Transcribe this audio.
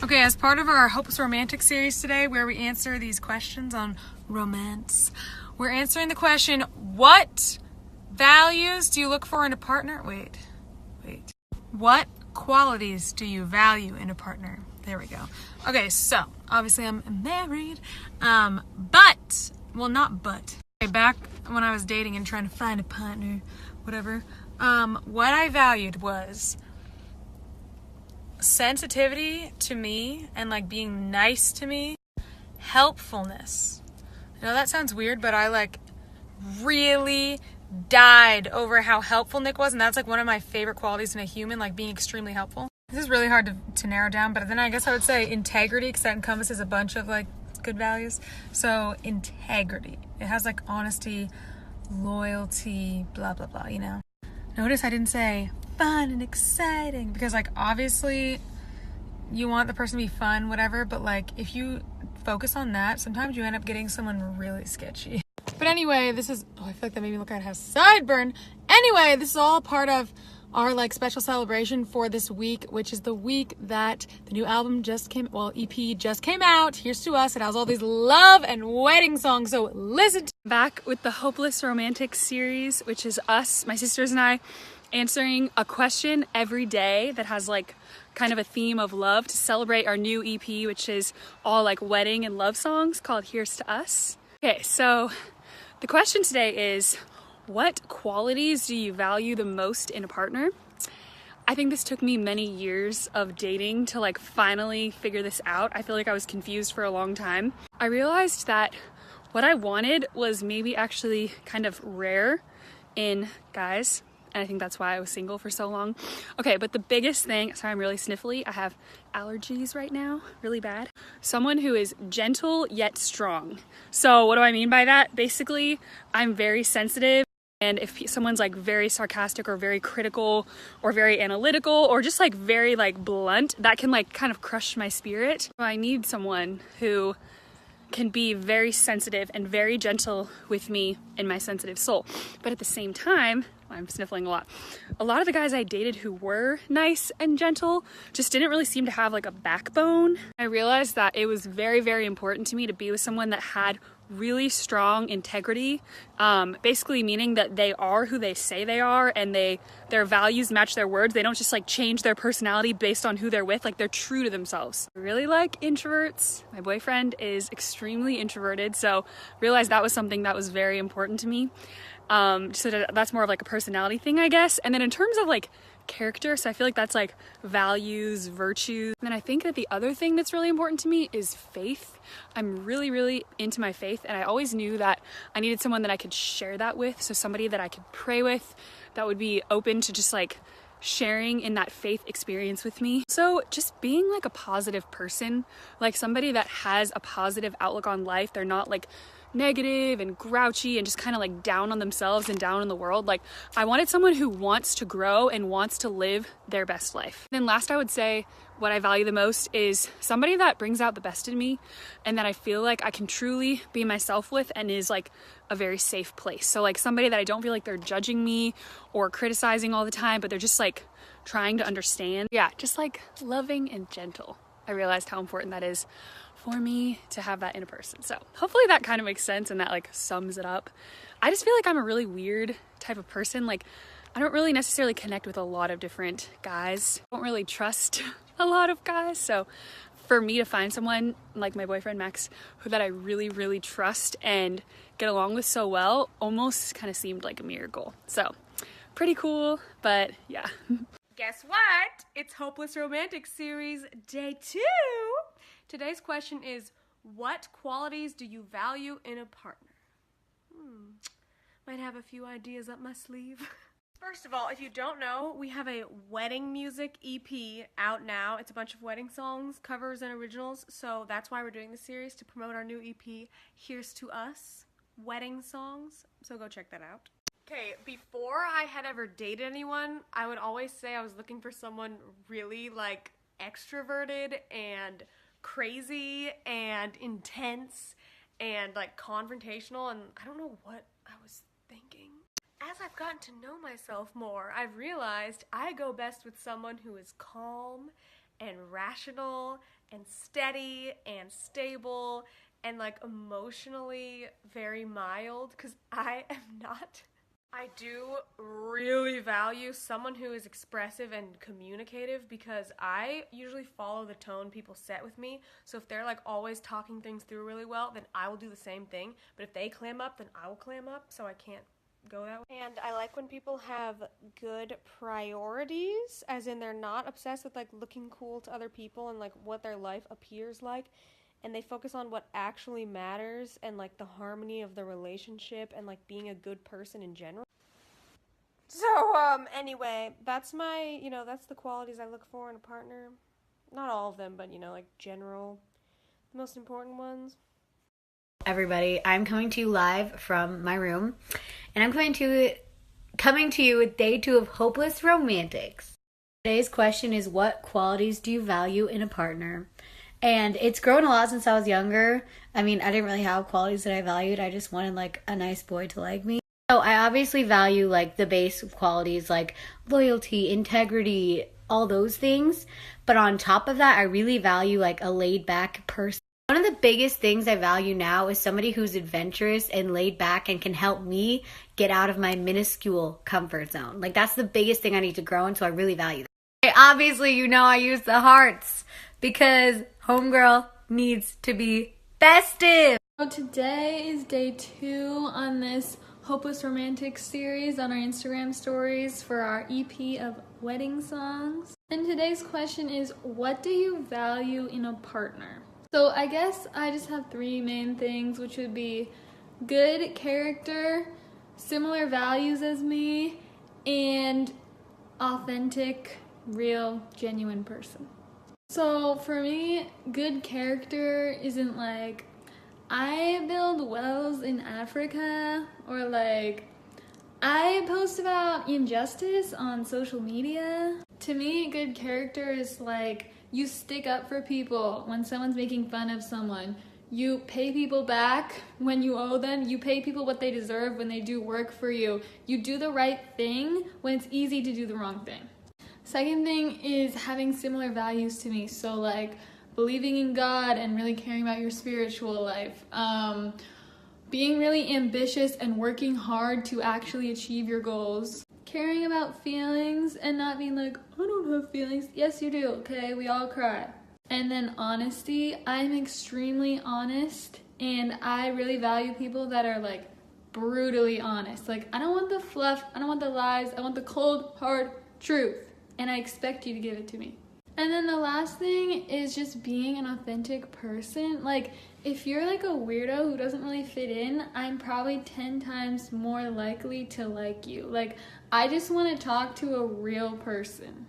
Okay, as part of our Hopeless Romantic series today, where we answer these questions on romance, we're answering the question, what values do you look for in a partner? Wait. What qualities do you value in a partner? There we go. Okay, so obviously I'm married, back when I was dating and trying to find a partner, whatever, what I valued was sensitivity to me and like being nice to me, helpfulness. I know that sounds weird, but I like really died over how helpful Nick was, and that's like one of my favorite qualities in a human, like being extremely helpful. This is really hard to narrow down, but then I guess I would say integrity, because that encompasses a bunch of like good values. So integrity, it has like honesty, loyalty, blah blah blah, you know. Notice I didn't say fun and exciting, because like obviously you want the person to be fun, whatever, but like if you focus on that, sometimes you end up getting someone really sketchy. But anyway, this is, I feel like that made me look like I have sideburn. Anyway, this is all part of our like special celebration for this week, which is the week that the new album EP just came out. Here's to Us. It has all these love and wedding songs, so listen to. Back with the Hopeless Romantic series, which is us, my sisters and I, answering a question every day that has like kind of a theme of love to celebrate our new EP, which is all like wedding and love songs, called Here's to Us. Okay, so the question today is, what qualities do you value the most in a partner? I think this took me many years of dating to like finally figure this out. I feel like I was confused for a long time. I realized that what I wanted was maybe actually kind of rare in guys, and I think that's why I was single for so long. Okay, but the biggest thing, sorry, I'm really sniffly. I have allergies right now, really bad. Someone who is gentle yet strong. So what do I mean by that? Basically, I'm very sensitive. And if someone's like very sarcastic or very critical or very analytical or just like very like blunt, that can like kind of crush my spirit. I need someone who can be very sensitive and very gentle with me and my sensitive soul. But at the same time, I'm sniffling a lot of the guys I dated who were nice and gentle just didn't really seem to have like a backbone. I realized that it was very, very important to me to be with someone that had really strong integrity, basically meaning that they are who they say they are and their values match their words. They don't just like change their personality based on who they're with, like they're true to themselves. I really like introverts. My boyfriend is extremely introverted, so realized that was something that was very important to me. So that's more of like a personality thing, I guess. And then in terms of like character, so I feel like that's like values, virtues. And then I think that the other thing that's really important to me is faith. I'm really, really into my faith, and I always knew that I needed someone that I could share that with. So somebody that I could pray with, that would be open to just like sharing in that faith experience with me. So just being like a positive person, like somebody that has a positive outlook on life. They're not like negative and grouchy and just kind of like down on themselves and down on the world. Like I wanted someone who wants to grow and wants to live their best life. Then last, I would say what I value the most is somebody that brings out the best in me and that I feel like I can truly be myself with and is like a very safe place. So like somebody that I don't feel like they're judging me or criticizing all the time, but they're just like trying to understand. Yeah, just like loving and gentle. I realized how important that is for me to have that in a person. So hopefully that kind of makes sense and that like sums it up. I just feel like I'm a really weird type of person. Like I don't really necessarily connect with a lot of different guys. I don't really trust a lot of guys. So for me to find someone like my boyfriend Max, who that I really, really trust and get along with so well, almost kind of seemed like a miracle. So pretty cool, but yeah. Guess what? It's Hopeless Romantic Series Day 2. Today's question is, what qualities do you value in a partner? Might have a few ideas up my sleeve. First of all, if you don't know, we have a wedding music EP out now. It's a bunch of wedding songs, covers, and originals, so that's why we're doing this series, to promote our new EP, Here's to Us, wedding songs, so go check that out. Okay, before I had ever dated anyone, I would always say I was looking for someone really, like, extroverted and crazy and intense and, like, confrontational, and I don't know what I was thinking. As I've gotten to know myself more, I've realized I go best with someone who is calm and rational and steady and stable and like emotionally very mild, because I am not. I do really value someone who is expressive and communicative, because I usually follow the tone people set with me. So if they're like always talking things through really well, then I will do the same thing. But if they clam up, then I will clam up, so I can't go that way. And I like when people have good priorities, as in they're not obsessed with like looking cool to other people and like what their life appears like, and they focus on what actually matters and like the harmony of the relationship and like being a good person in general. So anyway, that's my, that's the qualities I look for in a partner. Not all of them, but like general, the most important ones. Everybody, I'm coming to you live from my room, and I'm coming to you with day 2 of Hopeless Romantics. Today's question is, what qualities do you value in a partner? And it's grown a lot since I was younger. I mean, I didn't really have qualities that I valued. I just wanted like a nice boy to like me. So I obviously value like the base qualities like loyalty, integrity, all those things. But on top of that, I really value like a laid back person. One of the biggest things I value now is somebody who's adventurous and laid back and can help me get out of my minuscule comfort zone. Like, that's the biggest thing I need to grow in, so I really value that. Obviously, I use the hearts because homegirl needs to be festive. So today is day 2 on this Hopeless Romantic series on our Instagram stories for our EP of wedding songs. And today's question is, what do you value in a partner? So I guess I just have 3 main things, which would be good character, similar values as me, and authentic, real, genuine person. So for me, good character isn't like I build wells in Africa, or like I post about injustice on social media. To me, good character is like you stick up for people when someone's making fun of someone. You pay people back when you owe them. You pay people what they deserve when they do work for you. You do the right thing when it's easy to do the wrong thing. Second thing is having similar values to me. So like believing in God and really caring about your spiritual life. Being really ambitious and working hard to actually achieve your goals. Caring about feelings and not being like, I don't have feelings. Yes, you do, okay? We all cry. And then honesty. I'm extremely honest, and I really value people that are like brutally honest. Like, I don't want the fluff, I don't want the lies, I want the cold, hard truth. And I expect you to give it to me. And then the last thing is just being an authentic person. Like, if you're like a weirdo who doesn't really fit in, I'm probably 10 times more likely to like you. Like, I just want to talk to a real person.